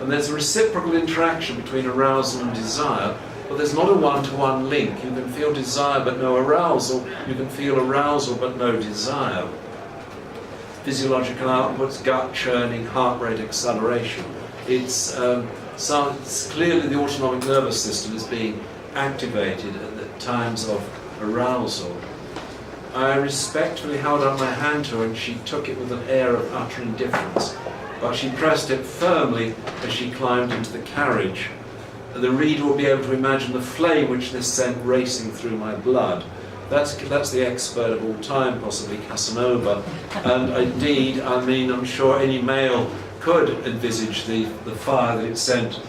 And there's a reciprocal interaction between arousal and desire, but there's not a one-to-one link. You can feel desire but no arousal. You can feel arousal but no desire. Physiological outputs, gut churning, heart rate acceleration. It's clearly the autonomic nervous system is being activated at the times of arousal. I respectfully held out my hand to her and she took it with an air of utter indifference, but she pressed it firmly as she climbed into the carriage. The reader will be able to imagine the flame which this sent racing through my blood. That's the expert of all time, possibly Casanova. And indeed, I mean, I'm sure any male could envisage the fire that it sent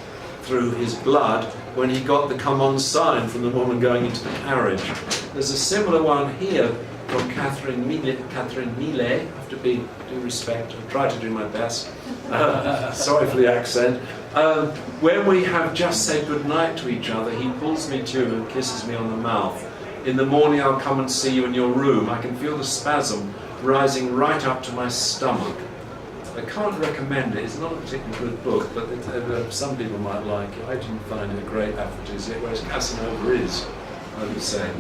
through his blood when he got the come on sign from the woman going into the carriage. There's a similar one here from Catherine Millet. I have to be due respect, I'll try to do my best. Sorry for the accent. When we have just said goodnight to each other, he pulls me to him and kisses me on the mouth. In the morning I'll come and see you in your room. I can feel the spasm rising right up to my stomach. I can't recommend it. It's not a particularly good book, but some people might like it. I didn't find it a great aphrodisiac, whereas Casanova is, I would say.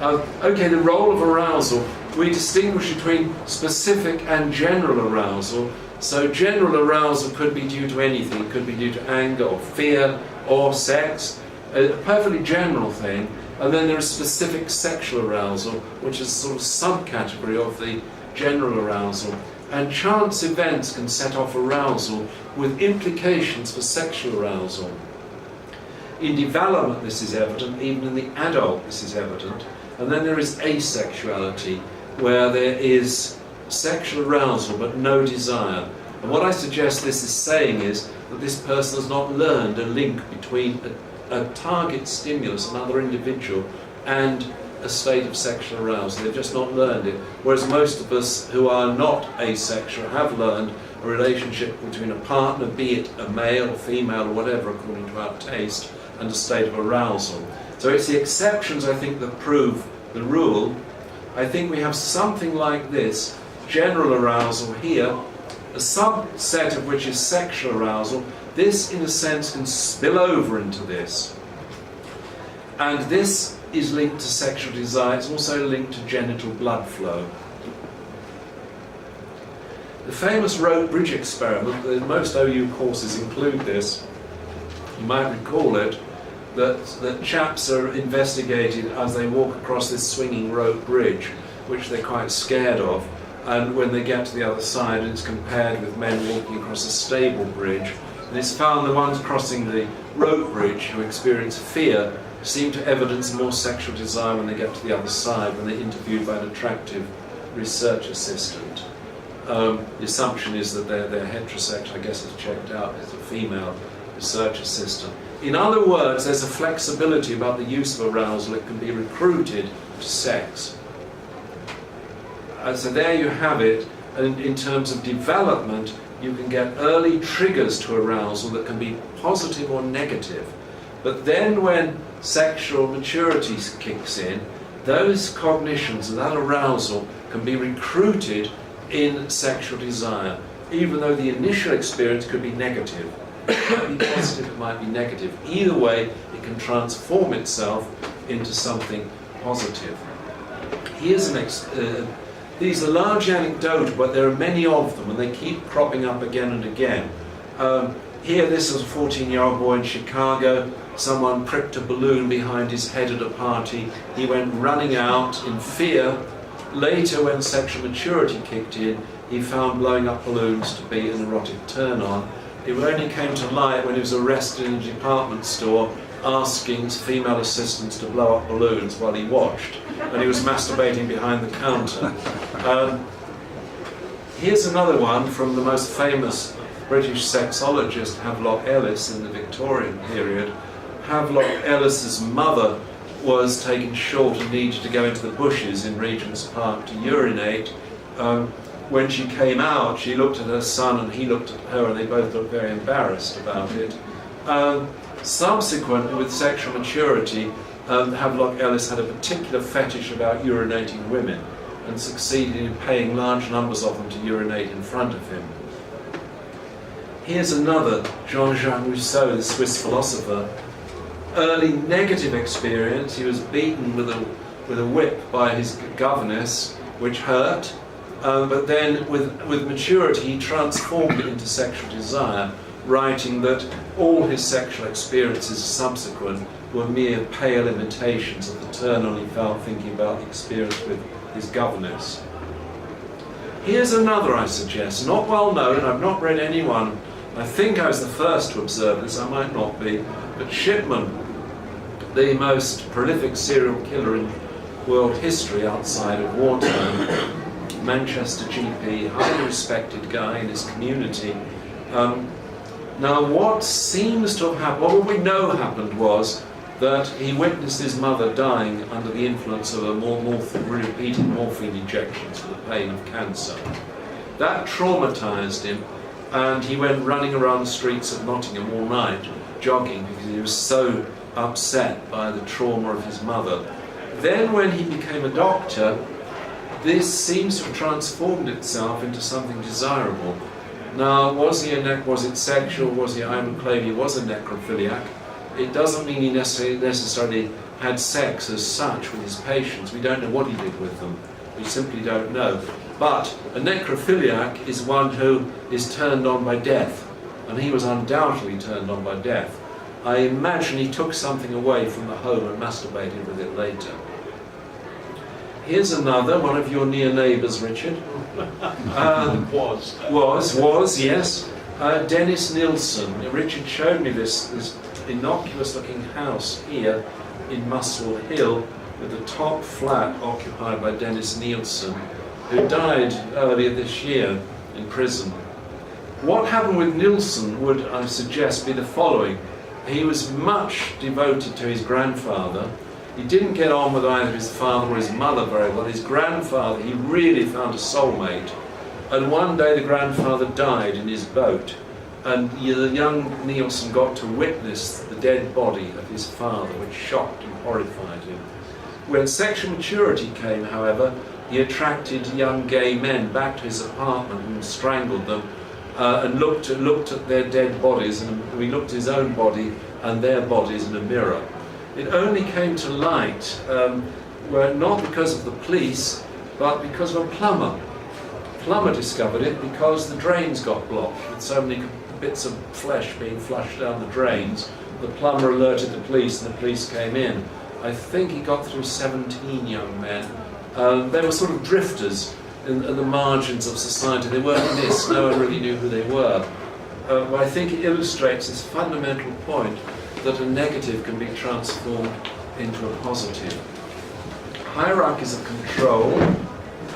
Okay, the role of arousal. We distinguish between specific and general arousal. So general arousal could be due to anything. It could be due to anger or fear or sex, a perfectly general thing. And then there is specific sexual arousal, which is a sort of subcategory of the general arousal. And chance events can set off arousal with implications for sexual arousal. In development this is evident, even in the adult this is evident. And then there is asexuality, where there is sexual arousal but no desire. And what I suggest this is saying is that this person has not learned a link between a target stimulus, another individual, and a state of sexual arousal. They've just not learned it. Whereas most of us who are not asexual have learned a relationship between a partner, be it a male or female or whatever, according to our taste, and a state of arousal. So it's the exceptions, I think, that prove the rule. I think we have something like this: general arousal here, a subset of which is sexual arousal. This, in a sense, can spill over into this. And this is linked to sexual desire. It's also linked to genital blood flow. The famous rope bridge experiment, most OU courses include this. You might recall it, that chaps are investigated as they walk across this swinging rope bridge, which they're quite scared of. And when they get to the other side, it's compared with men walking across a stable bridge. And it's found the ones crossing the rope bridge who experience fear seem to evidence more sexual desire when they get to the other side, when they're interviewed by an attractive research assistant. The assumption is that they're heterosexual. I guess it's checked out as a female research assistant. In other words, there's a flexibility about the use of arousal. It can be recruited to sex. So there you have it. And in terms of development, you can get early triggers to arousal that can be positive or negative. But then when sexual maturity kicks in, those cognitions and that arousal can be recruited in sexual desire, even though the initial experience could be negative. It might be positive, it might be negative. Either way, it can transform itself into something positive. Here's these are largely anecdotal, but there are many of them, and they keep cropping up again and again. Here, this is a 14-year-old boy in Chicago. Someone pricked a balloon behind his head at a party. He went running out in fear. Later, when sexual maturity kicked in, he found blowing up balloons to be an erotic turn-on. It only came to light when he was arrested in a department store asking female assistants to blow up balloons while he watched, and he was masturbating behind the counter. Here's another one from the most famous British sexologist, Havelock Ellis, in the Victorian period. Havelock Ellis's mother was taken short and needed to go into the bushes in Regent's Park to urinate. When she came out, she looked at her son and he looked at her, and they both looked very embarrassed about it. Subsequently, with sexual maturity, Havelock Ellis had a particular fetish about urinating women and succeeded in paying large numbers of them to urinate in front of him. Here's another, Jean-Jacques Rousseau, the Swiss philosopher. Early negative experience, he was beaten with a whip by his governess, which hurt, but then with maturity he transformed it into sexual desire, writing that all his sexual experiences subsequent were mere pale imitations of the turn on he felt thinking about the experience with his governess. Here's another I suggest, not well known, I've not read anyone, I think I was the first to observe this, I might not be, but Shipman, the most prolific serial killer in world history outside of wartime, Manchester GP, highly respected guy in his community. Now what seems to have happened, what we know happened was that he witnessed his mother dying under the influence of repeated morphine injections for the pain of cancer. That traumatized him, and he went running around the streets of Nottingham all night, jogging, because he was so upset by the trauma of his mother. Then when he became a doctor, this seems to have transformed itself into something desirable. Now, was it sexual? I would claim he was a necrophiliac. It doesn't mean he necessarily had sex as such with his patients. We don't know what he did with them. We simply don't know. But a necrophiliac is one who is turned on by death, and he was undoubtedly turned on by death. I imagine he took something away from the home and masturbated with it later. Here's another, one of your near neighbours, Richard. Was, yes. Dennis Nilsson. Richard showed me this innocuous-looking house here in Muswell Hill with the top flat occupied by Dennis Nilsson, who died earlier this year in prison. What happened with Nilsson would, I suggest, be the following. He was much devoted to his grandfather. He didn't get on with either his father or his mother very well. His grandfather, he really found a soulmate. And one day the grandfather died in his boat, and the young Nilsson got to witness the dead body of his father, which shocked and horrified him. When sexual maturity came, however, he attracted young gay men back to his apartment and strangled them, and looked at their dead bodies, and he looked at his own body and their bodies in a mirror. It only came to light, not because of the police, but because of a plumber. Plumber discovered it because the drains got blocked with so many bits of flesh being flushed down the drains. The plumber alerted the police, and the police came in. I think he got through 17 young men. They were sort of drifters in the margins of society. They weren't missed, no one really knew who they were. But I think it illustrates this fundamental point that a negative can be transformed into a positive. Hierarchies of control.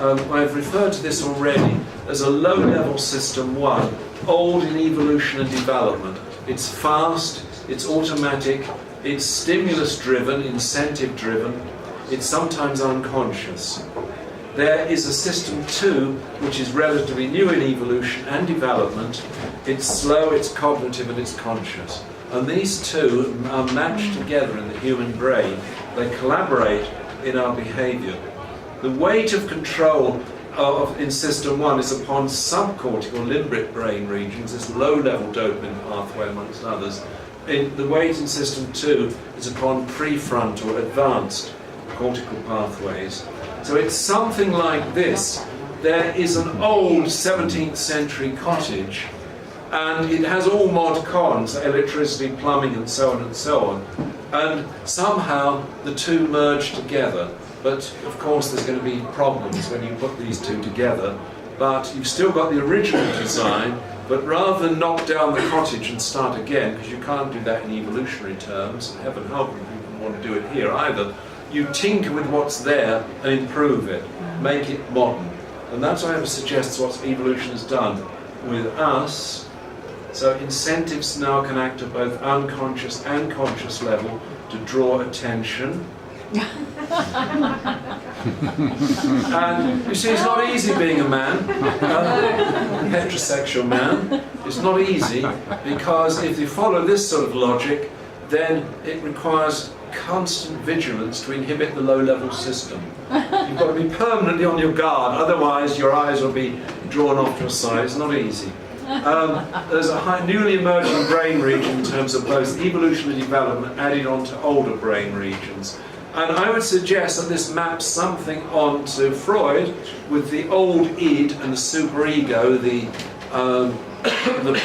I've referred to this already as a low-level system 1, old in evolution and development. It's fast, it's automatic, it's stimulus-driven, incentive-driven, it's sometimes unconscious. There is a system 2, which is relatively new in evolution and development. It's slow, it's cognitive, and it's conscious. And these two are matched together in the human brain. They collaborate in our behavior. The weight of control in system 1 is upon subcortical limbic brain regions, this low-level dopamine pathway amongst others. The weight in system 2 is upon prefrontal advanced cortical pathways. So it's something like this. There is an old 17th century cottage, and it has all mod cons, electricity, plumbing, and so on and so on. And somehow the two merge together. But of course there's going to be problems when you put these two together. But you've still got the original design, but rather than knock down the cottage and start again, because you can't do that in evolutionary terms, and heaven help you, people want to do it here either, you tinker with what's there and improve it, make it modern. And that's what I would suggest what evolution has done with us. So incentives now can act at both unconscious and conscious level to draw attention. And you see, it's not easy being a man, heterosexual man. It's not easy, because if you follow this sort of logic, then it requires constant vigilance to inhibit the low-level system. You've got to be permanently on your guard, otherwise your eyes will be drawn off to your side. It's not easy. There's a newly emerging brain region in terms of both evolutionary development added on to older brain regions. And I would suggest that this maps something onto Freud with the old id and the superego, the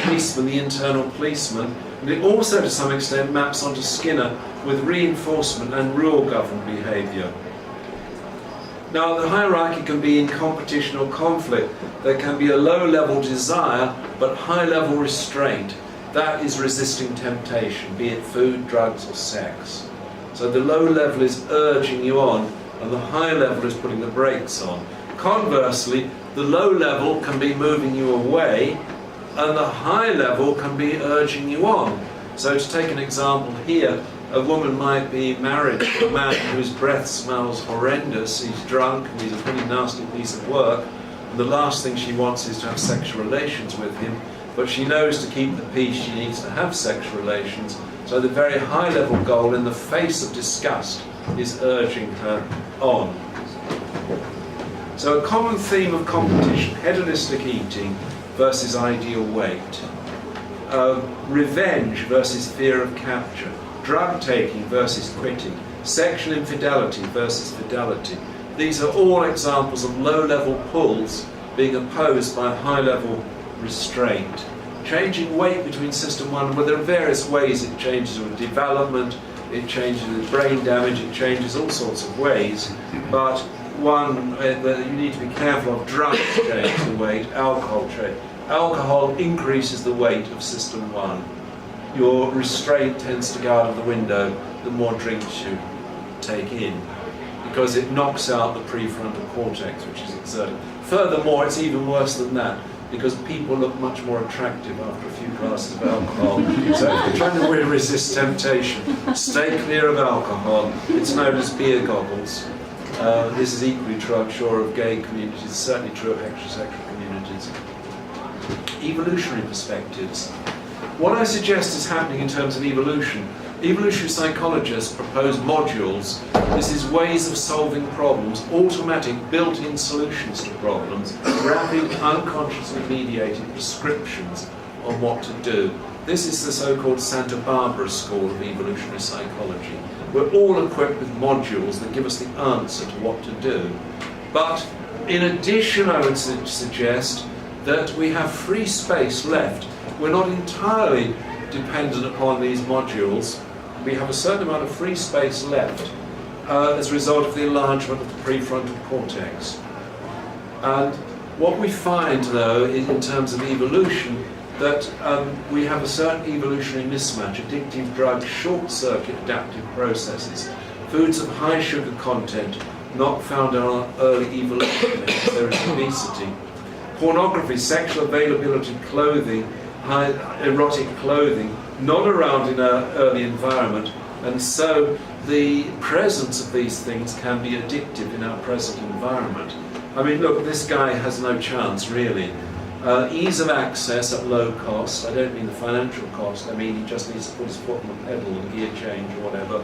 policeman, the internal policeman. And it also, to some extent, maps onto Skinner with reinforcement and rule-governed behaviour. Now, the hierarchy can be in competition or conflict. There can be a low-level desire, but high-level restraint. That is resisting temptation, be it food, drugs, or sex. So the low level is urging you on, and the high level is putting the brakes on. Conversely, the low level can be moving you away, and the high level can be urging you on. So to take an example here, a woman might be married to a man whose breath smells horrendous, he's drunk, and he's a pretty nasty piece of work, and the last thing she wants is to have sexual relations with him, but she knows to keep the peace she needs to have sexual relations. So the very high level goal in the face of disgust is urging her on. So a common theme of competition, hedonistic eating versus ideal weight, revenge versus fear of capture, drug taking versus quitting, sexual infidelity versus fidelity. These are all examples of low level pulls being opposed by high level restraint. Changing weight between system 1, well, there are various ways it changes with development, it changes with brain damage, it changes all sorts of ways, but one that you need to be careful of, drugs change the weight, alcohol change. Alcohol increases the weight of system 1. Your restraint tends to go out of the window the more drinks you take in, because it knocks out the prefrontal cortex, which is exerted. Furthermore, it's even worse than that, because people look much more attractive after a few glasses of alcohol. So if you're trying to really resist temptation, stay clear of alcohol. It's known as beer goggles. This is equally true, I'm sure, of gay communities, it's certainly true of heterosexual communities. Evolutionary perspectives. What I suggest is happening in terms of evolution. Evolutionary psychologists propose modules. This is ways of solving problems, automatic built-in solutions to problems, rapid, unconsciously mediated prescriptions on what to do. This is the so-called Santa Barbara school of evolutionary psychology. We're all equipped with modules that give us the answer to what to do. But in addition, I would suggest that we have free space left. We're not entirely dependent upon these modules. We have a certain amount of free space left as a result of the enlargement of the prefrontal cortex. And what we find, though, in terms of evolution, that we have a certain evolutionary mismatch. Addictive drugs short-circuit adaptive processes. Foods of high sugar content not found in our early evolution, because there is obesity. Pornography, sexual availability, clothing, high erotic clothing, not around in our early environment, and so the presence of these things can be addictive in our present environment. I mean, look, this guy has no chance, really. Ease of access at low cost. I don't mean the financial cost, I mean he just needs to put his foot on the pedal and gear change or whatever.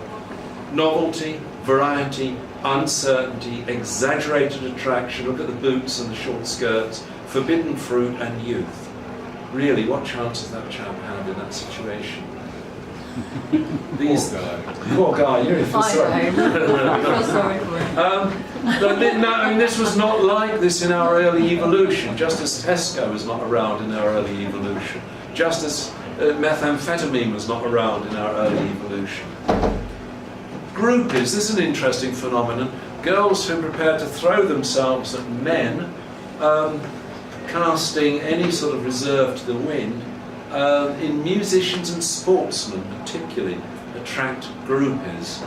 Novelty, variety, uncertainty, exaggerated attraction, look at the boots and the short skirts, forbidden fruit and youth. Really, what chance does that chap have in that situation? These, poor guy, you're sorry. I feel sorry for him. I mean, this was not like this in our early evolution, just as Tesco was not around in our early evolution, just as methamphetamine was not around in our early evolution. Groupies, this is an interesting phenomenon. Girls who are prepared to throw themselves at men, casting any sort of reserve to the wind, in musicians and sportsmen particularly, attract groupies.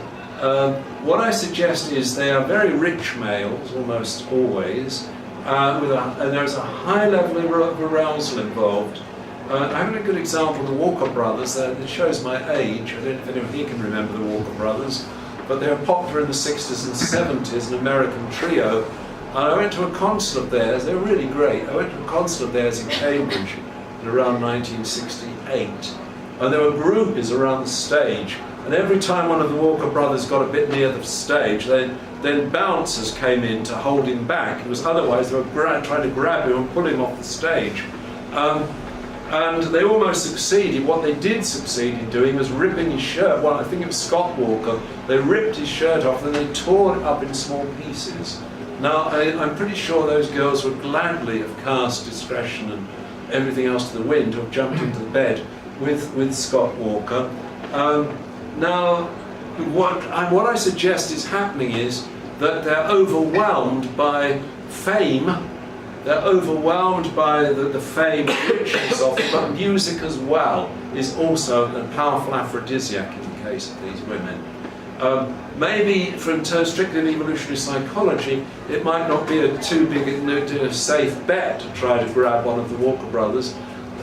What I suggest is they are very rich males, almost always, and there's a high level of arousal involved. I have a good example of the Walker Brothers. It shows my age. I don't know if anyone here can remember the Walker Brothers, but they were popular in the 60s and 70s, an American trio. And I went to a concert of theirs. They were really great. I went to a concert of theirs in Cambridge in around 1968. And there were groupies around the stage. And every time one of the Walker Brothers got a bit near the stage, then bouncers came in to hold him back. It was otherwise they were trying to grab him and pull him off the stage. And they almost succeeded. What they did succeed in doing was ripping his shirt. Well, I think it was Scott Walker. They ripped his shirt off and they tore it up in small pieces. Now, I'm pretty sure those girls would gladly have cast discretion and everything else to the wind to have jumped into the bed with Scott Walker. Now, what I suggest is happening is that they're overwhelmed by fame. They're overwhelmed by the fame and riches of it, but music as well is also a powerful aphrodisiac in the case of these women. Maybe from strictly evolutionary psychology, it might not be too big a safe bet to try to grab one of the Walker brothers.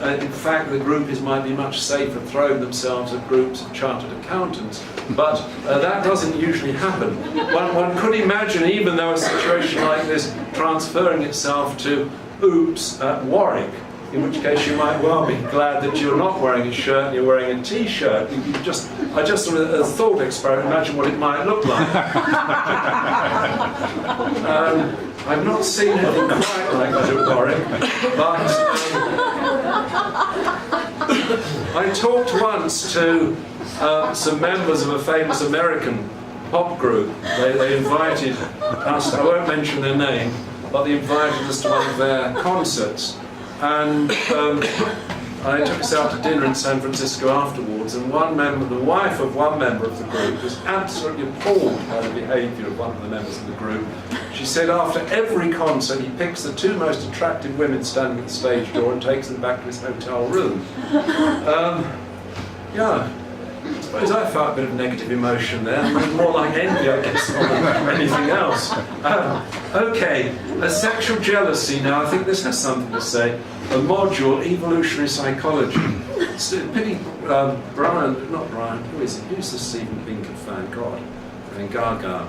In fact, the groupies might be much safer throwing themselves at groups of chartered accountants, but that doesn't usually happen. One could imagine, even though a situation like this transferring itself to LOUPS at Warwick, in which case you might well be glad that you're not wearing a shirt and you're wearing a t-shirt. I just sort of a thought experiment, imagine what it might look like. I've not seen anything quite like that at Warwick, but I talked once to some members of a famous American pop group. They invited us, I won't mention their name, but they invited us to one of their concerts. And I took us out to dinner in San Francisco afterwards, and the wife of one member of the group was absolutely appalled by the behaviour of one of the members of the group. She said after every concert he picks the two most attractive women standing at the stage door and takes them back to his hotel room. Yeah, I suppose I felt a bit of negative emotion there, more like envy, I guess, than anything else. Okay, sexual jealousy. Now, I think this has something to say. A module, evolutionary psychology. It's a pity not Brian, who is it? Who's the Steven Pinker fan? God, I mean, Gaga.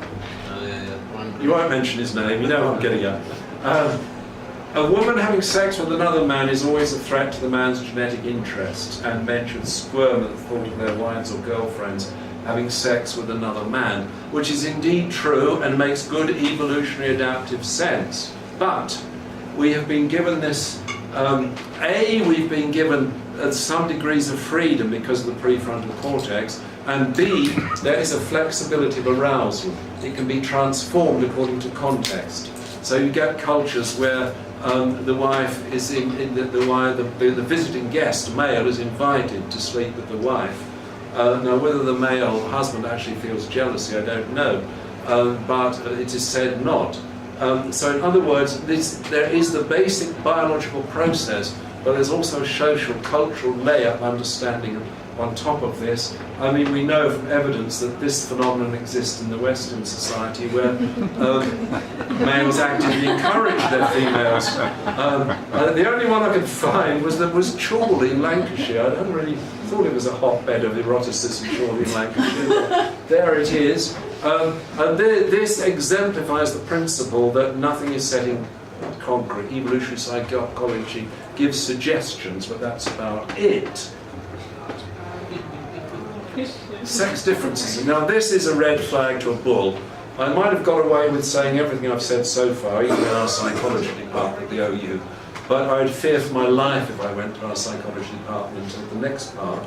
You won't mention his name, you know what I'm getting at. A woman having sex with another man is always a threat to the man's genetic interests, and men should squirm at the thought of their wives or girlfriends having sex with another man, which is indeed true and makes good evolutionary adaptive sense. But we have been given this, we've been given some degrees of freedom because of the prefrontal cortex, and B, there is a flexibility of arousal. It can be transformed according to context. So you get cultures where the wife is the visiting guest, male, is invited to sleep with the wife. Now, whether the male husband actually feels jealousy, I don't know, but it is said not. So, in other words, there is the basic biological process, but there's also a social, cultural layer of understanding on top of this. I mean, we know from evidence that this phenomenon exists in the Western society, where males actively encourage their females. The only one I could find was Chorley in Lancashire. I hadn't really thought it was a hotbed of eroticism, Chorley in Lancashire, but there it is. And this exemplifies the principle that nothing is set in concrete. Evolutionary psychology gives suggestions, but that's about it. Sex differences. Now, this is a red flag to a bull. I might have got away with saying everything I've said so far, even in our psychology department at the OU, but I'd fear for my life if I went to our psychology department until the next part,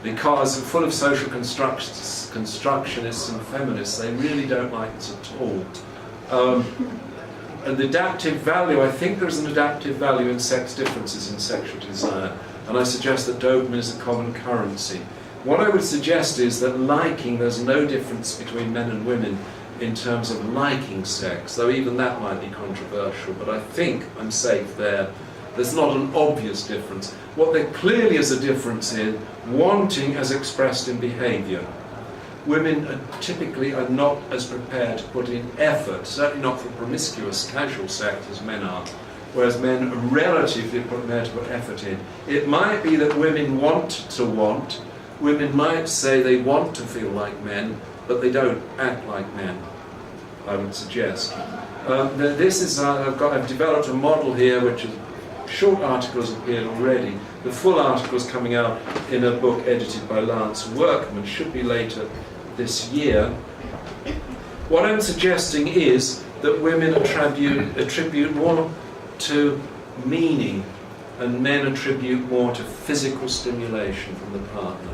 because full of social constructionists and feminists, they really don't like this at all. And the adaptive value, I think there's an adaptive value in sex differences in sexual desire, and I suggest that dopamine is a common currency. What I would suggest is that liking, there's no difference between men and women in terms of liking sex, though even that might be controversial, but I think I'm safe there. There's not an obvious difference. What there clearly is a difference in wanting as expressed in behaviour. Women typically are not as prepared to put in effort, certainly not for promiscuous casual sex as men are, whereas men are relatively prepared to put effort in. It might be that women want to want. Women might say they want to feel like men, but they don't act like men, I would suggest. This is, I've developed a model here, which is short articles appeared already. The full article is coming out in a book edited by Lance Workman, should be later this year. What I'm suggesting is that women attribute more to meaning and men attribute more to physical stimulation from the partner.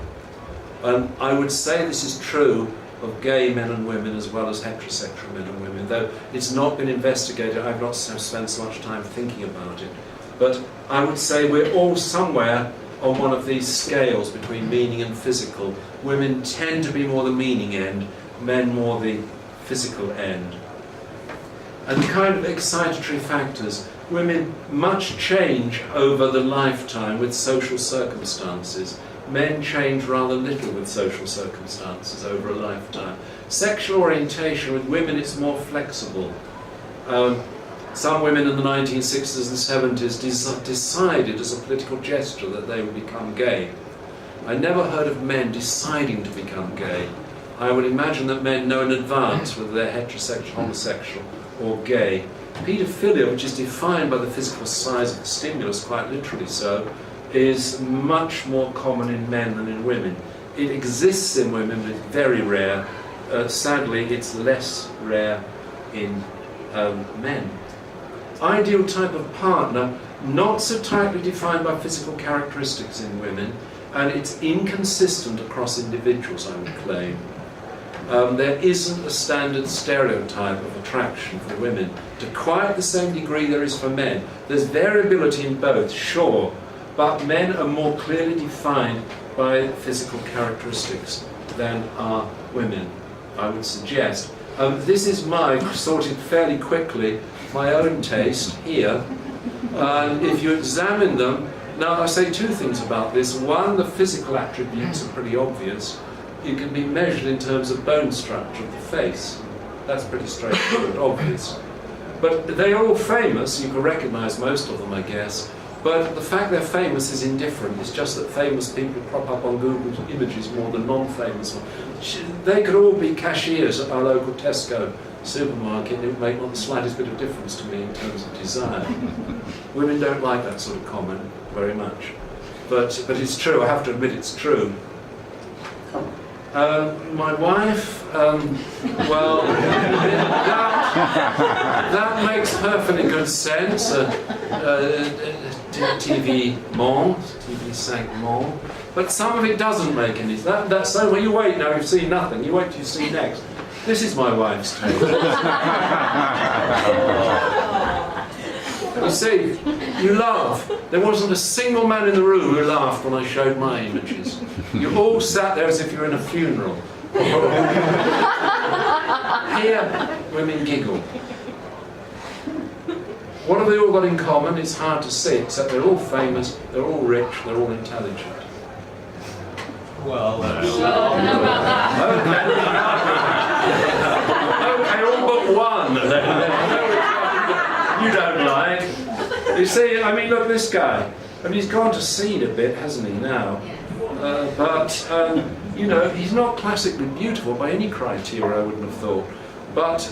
And I would say this is true of gay men and women as well as heterosexual men and women, though it's not been investigated. I've not spent so much time thinking about it. But I would say we're all somewhere on one of these scales between meaning and physical. Women tend to be more the meaning end, men more the physical end. And kind of excitatory factors. Women much change over the lifetime with social circumstances. Men change rather little with social circumstances over a lifetime. Sexual orientation with women is more flexible. Some women in the 1960s and 70s decided as a political gesture that they would become gay. I never heard of men deciding to become gay. I would imagine that men know in advance whether they're heterosexual, homosexual, or gay. Paedophilia, which is defined by the physical size of the stimulus, quite literally so, is much more common in men than in women. It exists in women, but it's very rare. Sadly, it's less rare in men. Ideal type of partner, not so tightly defined by physical characteristics in women, and it's inconsistent across individuals, I would claim. There isn't a standard stereotype of attraction for women to quite the same degree there is for men. There's variability in both, sure, but men are more clearly defined by physical characteristics than are women, I would suggest. This is sorted fairly quickly, my own taste here. If you examine them, now I say two things about this. One, the physical attributes are pretty obvious. It can be measured in terms of bone structure of the face. That's pretty straightforward, obvious. But they are all famous, you can recognise most of them, I guess. But the fact they're famous is indifferent. It's just that famous people crop up on Google images more than non-famous ones. They could all be cashiers at our local Tesco supermarket, and it would make not the slightest bit of difference to me in terms of desire. Women don't like that sort of comment very much. But it's true, I have to admit it's true. My wife, well, that makes perfectly good sense. TV 5 mon. But some of it doesn't make any sense. That's so, well, you wait now, you've seen nothing. You wait till you see next. This is my wife's take. You see, you laugh. There wasn't a single man in the room who laughed when I showed my images. You all sat there as if you were in a funeral. Here, women giggle. What have they all got in common? It's hard to see, except they're all famous, they're all rich, they're all intelligent. Well, I don't know about that. Okay, all but one. You don't like. You see, I mean, look at this guy. I mean, he's gone to seed a bit, hasn't he, now? You know, he's not classically beautiful by any criteria, I wouldn't have thought. But,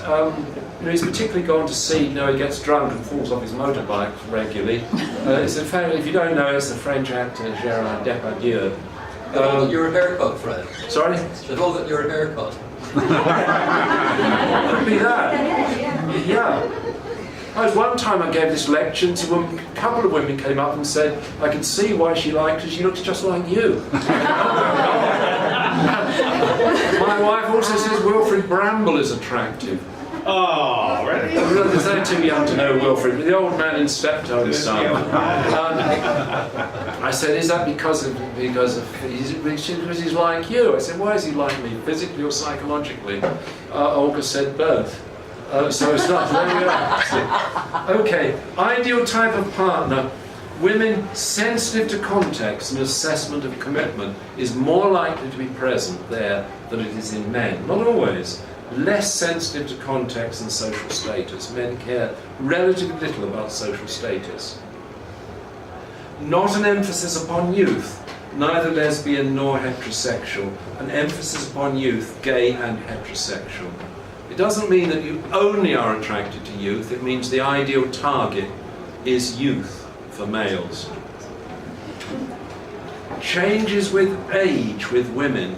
you know, he's particularly gone to seed. You know, he gets drunk and falls off his motorbike regularly. It's a fact, if you don't know, it's the French actor Gérard Depardieu. they've all got your haircut, Fred. Sorry? They've all got your haircut. Could be that. Yeah. One time I gave this lecture and a couple of women came up and said, I could see why she liked her, she looks just like you. My wife also says Wilfrid Bramble is attractive. Oh, really? They're too young to know Wilfrid, but the old man in Steptoe son. I said, is that because he's like you? I said, why is he like me, physically or psychologically? Olga said both. So it's not, there we are. Okay, ideal type of partner. Women sensitive to context and assessment of commitment is more likely to be present there than it is in men. Not always. Less sensitive to context and social status. Men care relatively little about social status. Not an emphasis upon youth, neither lesbian nor heterosexual. An emphasis upon youth, gay and heterosexual. It doesn't mean that you only are attracted to youth, it means the ideal target is youth for males. Changes with age with women,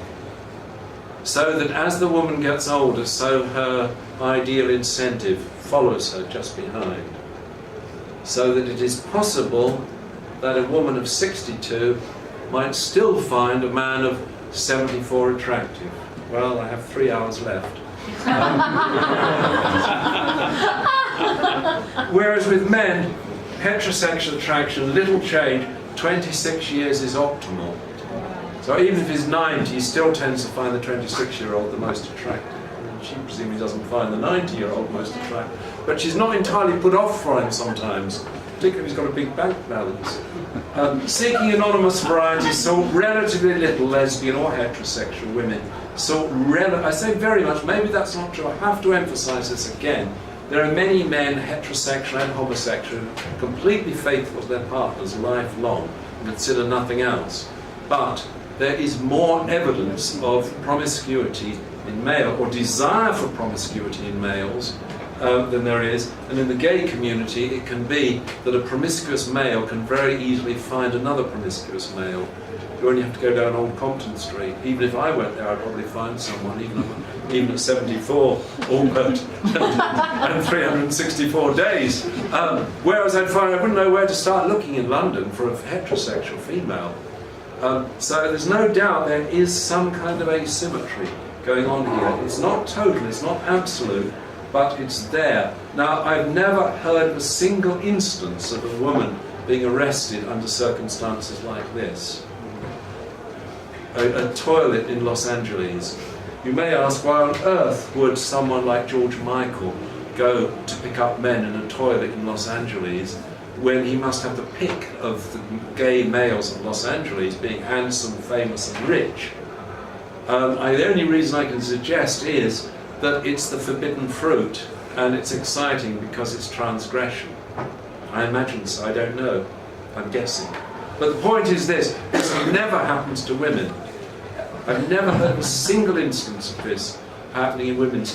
so that as the woman gets older, so her ideal incentive follows her just behind. So that it is possible that a woman of 62 might still find a man of 74 attractive. Well, I have 3 hours left. Whereas with men, heterosexual attraction, little change, 26 years is optimal. So even if he's 90, he still tends to find the 26-year-old the most attractive. And she presumably doesn't find the 90-year-old most attractive. But she's not entirely put off for him sometimes, particularly if he's got a big bank balance. Seeking anonymous varieties saw relatively little lesbian or heterosexual women. I say very much, maybe that's not true, I have to emphasize this again. There are many men, heterosexual and homosexual, completely faithful to their partners lifelong and consider nothing else. But there is more evidence of promiscuity in male, or desire for promiscuity in males, than there is. And in the gay community, it can be that a promiscuous male can very easily find another promiscuous male. You only have to go down Old Compton Street. Even if I went there, I'd probably find someone, even at 74, albert, and 364 days. Whereas I wouldn't know where to start looking in London for a heterosexual female. So there's no doubt there is some kind of asymmetry going on here. It's not total, it's not absolute, but it's there. Now, I've never heard of a single instance of a woman being arrested under circumstances like this. A toilet in Los Angeles. You may ask, why on earth would someone like George Michael go to pick up men in a toilet in Los Angeles when he must have the pick of the gay males of Los Angeles, being handsome, famous and rich? The only reason I can suggest is that it's the forbidden fruit, and it's exciting because it's transgression. I imagine so, I don't know, I'm guessing. But the point is this never happens to women. I've never heard of a single instance of this happening in women's